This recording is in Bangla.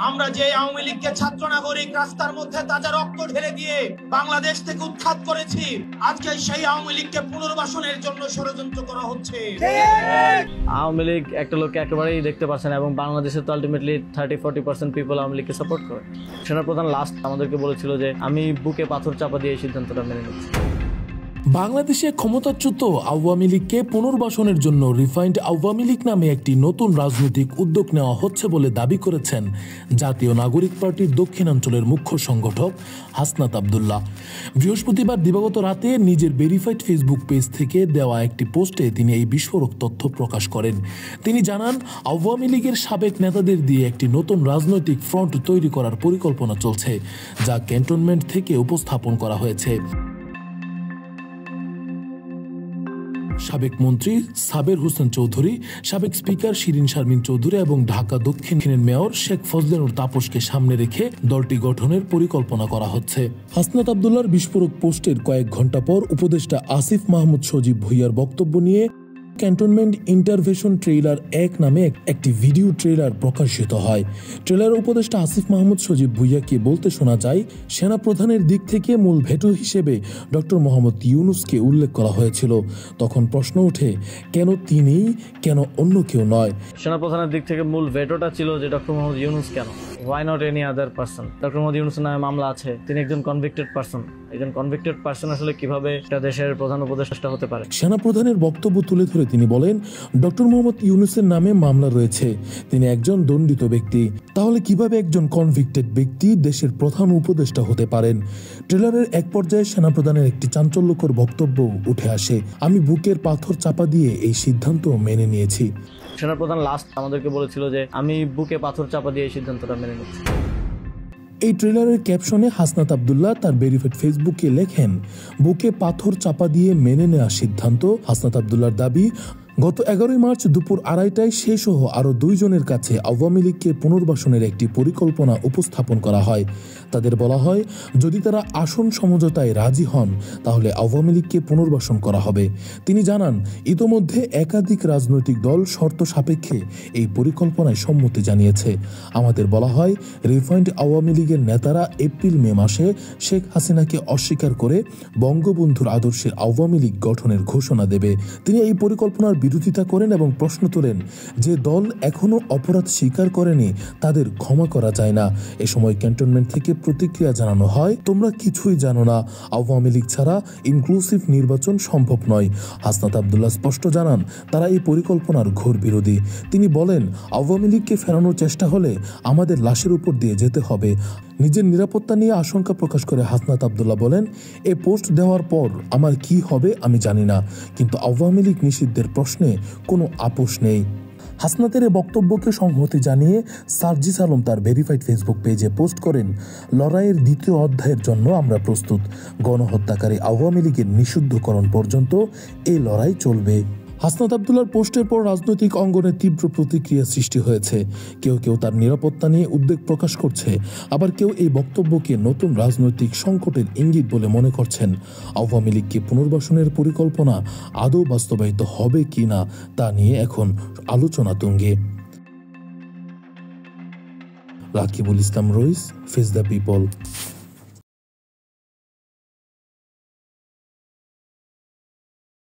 আমরা যে আওয়ামী লীগকে ছাত্র নাগরিক রাস্তার মধ্যে তাজা রক্ত ঢেলে দিয়ে বাংলাদেশ থেকে উৎখাত করেছি, আজকে সেই আওয়ামী লীগকে পুনর্বাসনের জন্য ষড়যন্ত্র করা হচ্ছে। আওয়ামী লীগ একটা লোককে একেবারেই দেখতে পাচ্ছে না এবং বাংলাদেশে তো আলটিমেটলি 30-40% পিপল আওয়ামী লীগকে সাপোর্ট করে। সেনাপ্রধান লাস্ট আমাদেরকে বলেছিল যে আমি বুকে পাথর চাপা দিয়ে এই সিদ্ধান্তটা মেনে নিচ্ছি। বাংলাদেশে ক্ষমতাচ্যুত আওয়ামী লীগকে পুনর্বাসনের জন্য রিফাইন্ড আওয়ামী লীগ নামে একটি নতুন রাজনৈতিক উদ্যোগ নেওয়া হচ্ছে বলে দাবি করেছেন জাতীয় নাগরিক পার্টির দক্ষিণাঞ্চলের মুখ্য সংগঠক হাসনাত আব্দুল্লাহ। বৃহস্পতিবার দিবাগত রাতে নিজের ভেরিফাইড ফেসবুক পেজ থেকে দেওয়া একটি পোস্টে তিনি এই বিস্ফোরক তথ্য প্রকাশ করেন। তিনি জানান, আওয়ামী লীগের সাবেক নেতাদের দিয়ে একটি নতুন রাজনৈতিক ফ্রন্ট তৈরি করার পরিকল্পনা চলছে, যা ক্যান্টনমেন্ট থেকে উপস্থাপন করা হয়েছে। সাবেক মন্ত্রী সাবের হোসেন চৌধুরী, সাবেক স্পিকার শিরিন শারমিন চৌধুরী এবং ঢাকা দক্ষিণের মেয়র শেখ ফজলেনুর তাপসকে সামনে রেখে দলটি গঠনের পরিকল্পনা করা হচ্ছে। হাসনাত আব্দুল্লাহর বিস্ফোরক পোস্টের কয়েক ঘন্টা পর উপদেষ্টা আসিফ মাহমুদ সজীব ভুইয়ার বক্তব্য নিয়ে ক্যান্টনমেন্ট ইন্টারভেনশন ট্রেইলার 1 নামে একটি ভিডিও ট্রেইলার প্রকাশিত হয়। ট্রেইলার উপদেষ্টা আসিফ মাহমুদ সজীব ভুইয়াকে বলতে শোনা যায়, সেনাপ্রধানের দিক থেকে মূল ভেটো হিসেবে ডক্টর মোহাম্মদ ইউনূসকে উল্লেখ করা হয়েছিল। তখন প্রশ্ন ওঠে, কেন তিনি, কেন অন্য কেউ নয়? সেনাপ্রধানের দিক থেকে মূল ভেটোটা ছিল যে ডক্টর মোহাম্মদ ইউনূস কেন, why not any other person? Doctor Muhammad ইউনূসের নামে মামলা আছে, তিনি একজন কনভিক্টেড পারসন। একজন কনভিক্টেড পারসন আসলে কিভাবে একটা দেশের প্রধান উপদেষ্টা হতে পারে? সেনাপ্রধানের বক্তব্য তুলে ধরে তিনি বলেন, ডক্টর মোহাম্মদ ইউনূসের নামে মামলা রয়েছে, তিনি একজন দণ্ডিত ব্যক্তি, তাহলে কিভাবে একজন কনভিক্টেড ব্যক্তি দেশের প্রধান উপদেষ্টা হতে পারেন? ট্রেলারের এক পর্যায়ে সেনাপ্রধানের একটি চাঞ্চল্যকর বক্তব্য উঠে আসে, আমি বুকের পাথর চাপা দিয়ে এই সিদ্ধান্ত মেনে নিয়েছি। সেনাপ্রধান লাস্ট আমাদেরকে বলেছিল যে আমি বুকে পাথর চাপা দিয়ে এই সিদ্ধান্তটা মেনে নিচ্ছি। এই ট্রেলারের ক্যাপশনে হাসনাত আব্দুল্লাহ তার ভেরিফাইড ফেসবুকে লেখেন, বুকে পাথর চাপা দিয়ে মেনে নেওয়া সিদ্ধান্ত। হাসনাত আব্দুল্লাহর দাবি, গত 11 মার্চ দুপুর 2:30টায় সে সহ আরও 2 জনের কাছে আওয়ামী লীগকে পুনর্বাসনের একটি পরিকল্পনা উপস্থাপন করা হয়। তাদের বলা হয়, যদি তারা আসন সমঝোতায় রাজি হন তাহলে আওয়ামী লীগকে পুনর্বাসন করা হবে। তিনি জানান, ইতোমধ্যে একাধিক রাজনৈতিক দল শর্ত সাপেক্ষে এই পরিকল্পনায় সম্মতি জানিয়েছে। আমাদের বলা হয়, রিফাইন্ড আওয়ামী লীগের নেতারা এপ্রিল-মে মাসে শেখ হাসিনাকে অস্বীকার করে বঙ্গবন্ধুর আদর্শের আওয়ামী লীগ গঠনের ঘোষণা দেবে। তিনি এই পরিকল্পনার বিরোধিতা করেন এবং প্রশ্ন তোলেন, যে দল এখনো অপরাধ স্বীকার করেনি তাদের ক্ষমা করা যায় না। এ সময় ক্যান্টনমেন্ট থেকে প্রতিক্রিয়া জানানো হয়, তোমরা কিছুই জানো না, আওয়ামী লীগ ছাড়া ইনক্লুসিভ নির্বাচন সম্ভব নয়। হাসনাত আব্দুল্লাহ স্পষ্ট জানান, তারা এই পরিকল্পনার ঘোর বিরোধী। তিনি বলেন, আওয়ামী লীগকে ফেরানোর চেষ্টা হলে আমাদের লাশের উপর দিয়ে যেতে হবে। নিজের নিরাপত্তা নিয়ে আশঙ্কা প্রকাশ করে হাসনাত আব্দুল্লাহ বলেন, এই পোস্ট দেওয়ার পর আমার কি হবে আমি জানি না, কিন্তু আওয়ামী লীগ নিষিদ্ধের প্রশ্নে কোনো আপোষ নেই। হাসনাতের এই বক্তব্যকে সংহতি জানিয়ে সার্জিস আলম তার ভেরিফাইড ফেসবুক পেজে পোস্ট করেন, লড়াইয়ের 2য় অধ্যায়ের জন্য আমরা প্রস্তুত। গণহত্যাকারী আওয়ামী লীগের নিষিদ্ধকরণ পর্যন্ত এই লড়াই চলবে। হাসনাত আব্দুল্লাহর পোস্টের পর রাজনৈতিক অঙ্গনে তীব্র প্রতিক্রিয়া সৃষ্টি হয়েছে। কেউ কেউ তার নিরাপত্তা নিয়ে উদ্বেগ প্রকাশ করছে, আবার কেউ এই বক্তব্যকে নতুন রাজনৈতিক সংকটের ইঙ্গিত বলে মনে করছেন। আওয়ামী লীগকে পুনর্বাসনের পরিকল্পনা আদৌ বাস্তবায়িত হবে কিনা তা নিয়ে এখন আলোচনা তুঙ্গে। রাকিবুল ইসলাম রইস, ফেস দ্য পিপল।